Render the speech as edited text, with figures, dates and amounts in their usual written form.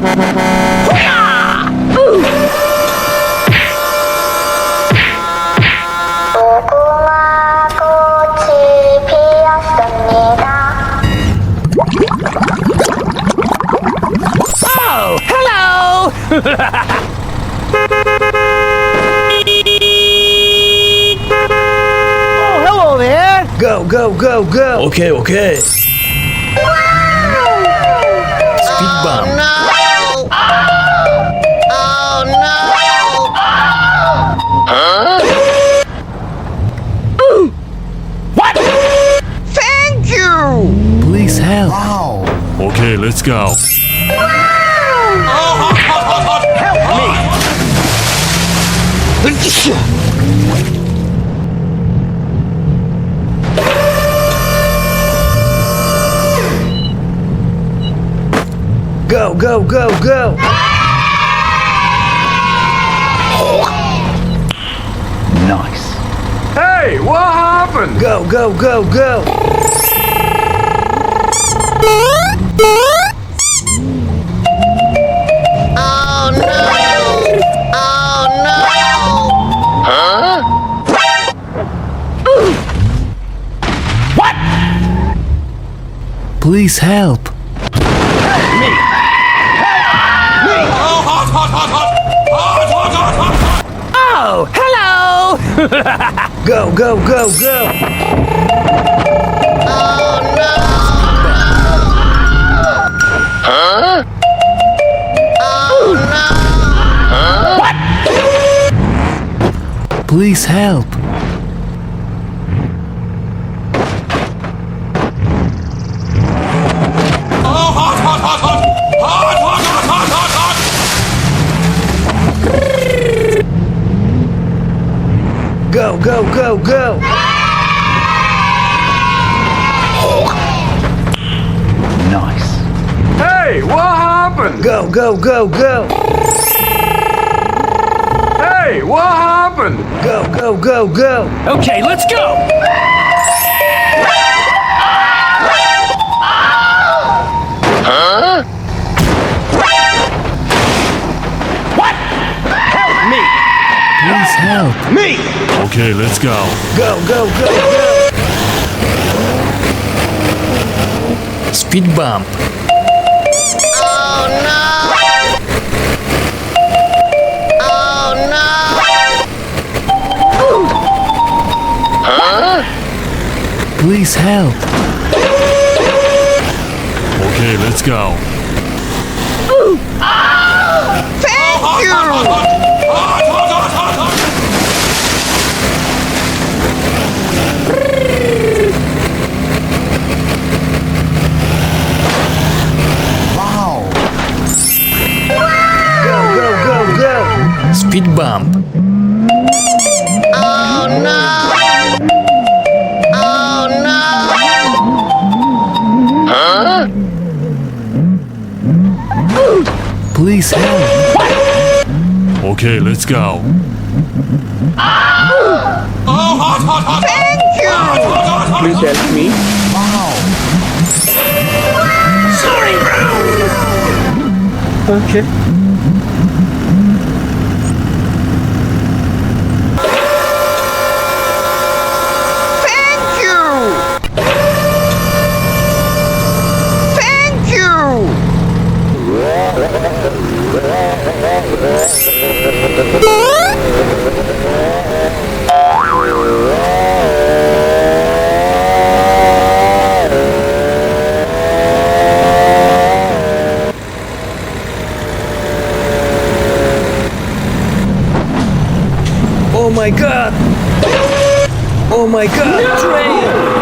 Oh, hello! Oh, hello there! Go, go, go, go! Okay, okay. Speed bump. No! Oh no! Huh? What? Thank you! Please help. Okay, let's go. Go, go, go, go! Nice. Hey, what happened? Go, go, go, go! Oh no! Oh no! Huh? What? Please help. Oh, hello! Go, go, go, go! Oh no! Huh? Oh no! What? Please help. Go, go, go, go! Nice. Hey, what happened? Go, go, go, go! Hey, what happened? Go, go, go, go! Okay, let's go! Huh? What? Help me! Please help. Me! Okay, let's go. Go, go, go, go! Speed bump. Oh no! Oh no! Huh? Please help. Okay, let's go. Thank you! Go, go, go, go! Speed bump. Oh no! Oh no! Huh? Please help. Okay, let's go. Thank you! Please help me. Sorry, bro! Okay. Thank you! Thank you! Oh my god! Oh my god! Train!